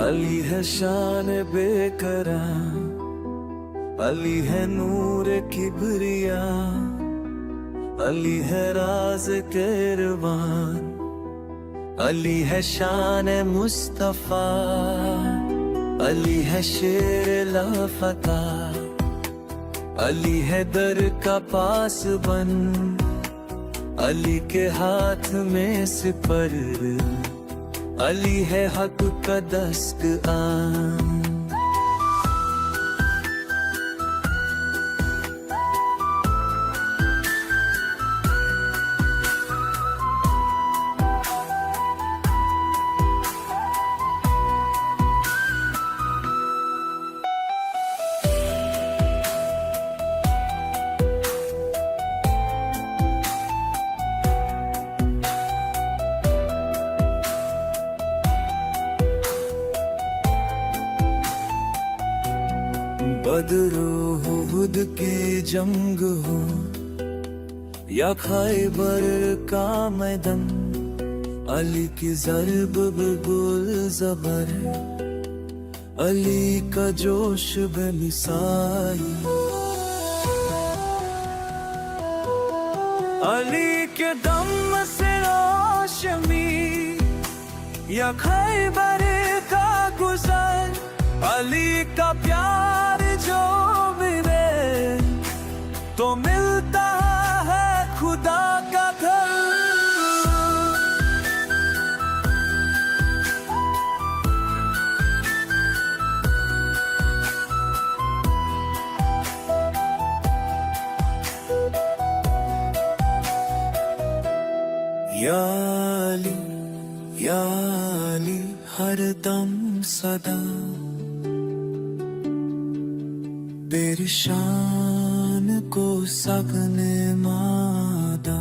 अली है शान बेकरा, अली है नूर किबरिया, अली है राज क़ुरबान, अली है शान मुस्तफा, अली है शेर लाफता, अली है दर का पासबन, अली के हाथ में सिपर, अली है हक का दस्तआन। बदरो उहुद की जंग हो या खैबर का मैदान, अली की ज़र्ब बिगुल ज़बर, अली का जोश बेमिसाल, अली के दम से रोशनी या खैबर का गुज़र, अली का प्यार जो मिले तो मिलता है खुदा का घर। या अली हर दम सदा तेरी शान को सबने मादा,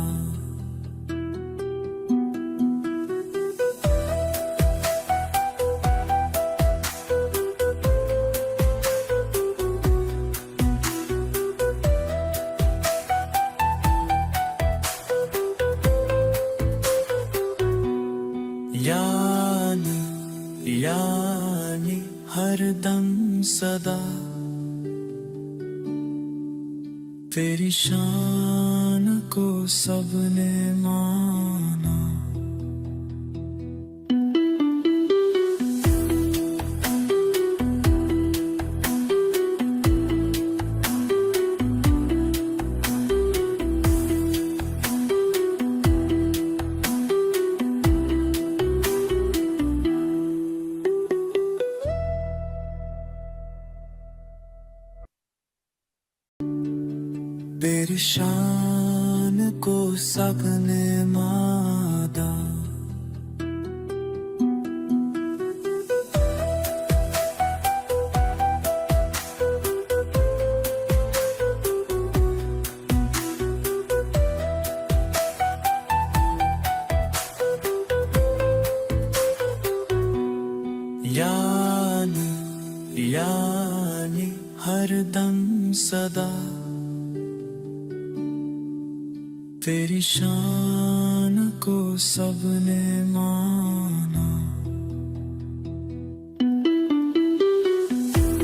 यानी हर दम सदा तेरी शान को सबने माना। तेरी शान को सबने मादा, यानी हर दम सदा तेरी शान को सबने माना।